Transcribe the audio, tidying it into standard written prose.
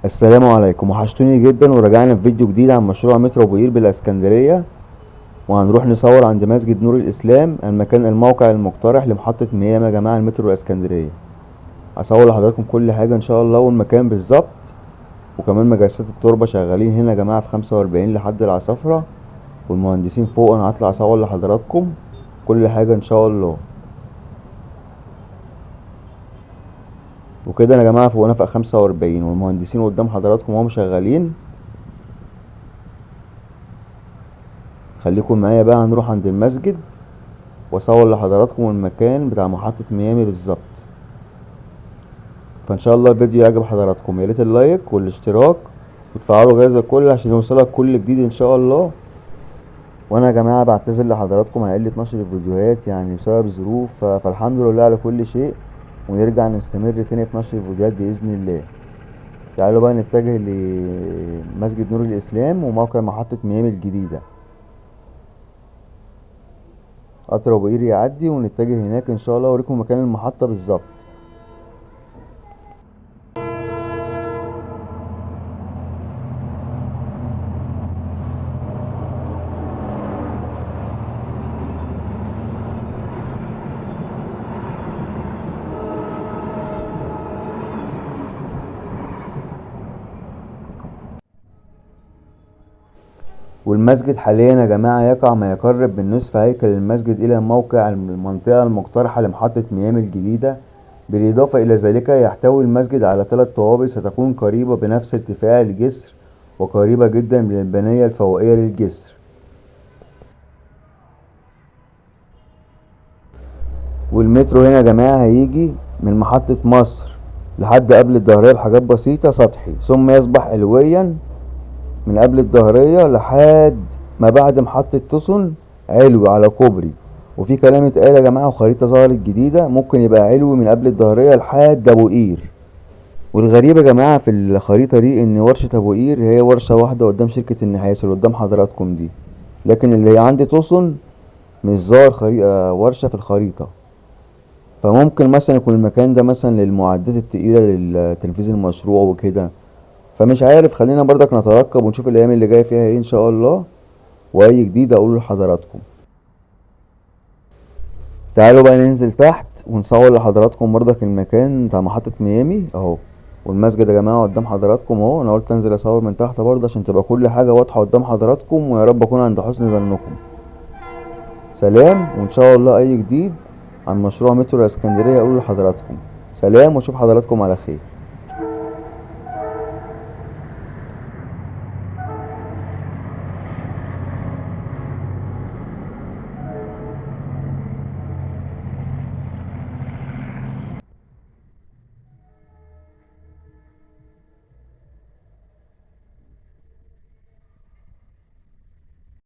السلام عليكم، وحشتوني جدا ورجعنا في فيديو جديد عن مشروع مترو ابو قير بالاسكندريه. وهنروح نصور عند مسجد نور الاسلام، الموقع المقترح لمحطه ميام يا جماعه المترو الاسكندريه. هصور لحضراتكم كل حاجه ان شاء الله والمكان بالظبط، وكمان مجسات التربه شغالين هنا يا جماعه في 45 لحد العصافره، والمهندسين فوق. انا هطلع اصور لحضراتكم كل حاجه ان شاء الله. وكده انا يا جماعه فوق نفق 45 والمهندسين قدام حضراتكم وهم شغالين. خليكم معايا بقى، هنروح عند المسجد واصور لحضراتكم المكان بتاع محطة ميامي بالظبط. فان شاء الله الفيديو يعجب حضراتكم، يا ريت اللايك والاشتراك وتفعلوا جرس الكل عشان يوصلك كل جديد ان شاء الله. وانا يا جماعة بعتذر لحضراتكم عن قلة نشر الفيديوهات، يعني بسبب ظروف، فالحمد لله على كل شيء، ونرجع نستمر تاني في نشر الفيديوهات بإذن الله. تعالوا بقى نتجه لمسجد نور الإسلام وموقع محطة ميامي الجديدة. قطر ابو قير يعدي ونتجه هناك ان شاء الله، اوريكم مكان المحطة بالظبط. والمسجد حاليا يا جماعة يقع ما يقرب من نصف هيكل المسجد إلى موقع المنطقة المقترحة لمحطة ميامي الجديدة. بالإضافة إلى ذلك يحتوي المسجد على 3 طوابق ستكون قريبة بنفس ارتفاع الجسر، وقريبة جدا من البنية الفوقية للجسر. والمترو هنا يا جماعة هيجي من محطة مصر لحد قبل الظهرية بحاجات بسيطة سطحي، ثم يصبح علويا من قبل الظهرية لحد ما بعد محطة توسن علوي على كوبري. وفي كلام اتقال يا جماعة وخريطة ظهرت جديدة، ممكن يبقى علوي من قبل الظهرية لحد ابو قير. والغريب يا جماعة في الخريطة دي ان ورشة ابو قير هي ورشة واحدة قدام شركة النحاس اللي قدام حضراتكم دي، لكن اللي هي عند توسن مش ظاهر ورشة في الخريطة. فممكن مثلا يكون المكان ده مثلا للمعدات التقيلة لتنفيذ المشروع وكده، فمش عارف. خلينا برضك نترقب ونشوف الايام اللي جايه فيها ايه ان شاء الله، واي جديد اقوله لحضراتكم. تعالوا بقى ننزل تحت ونصور لحضراتكم برضك المكان بتاع محطة ميامي اهو. والمسجد يا جماعة قدام حضراتكم اهو. انا قلت انزل اصور من تحت برضه عشان تبقى كل حاجة واضحة قدام حضراتكم، ويا رب اكون عند حسن ظنكم. سلام، وان شاء الله اي جديد عن مشروع مترو الاسكندرية اقوله لحضراتكم. سلام، واشوف حضراتكم على خير.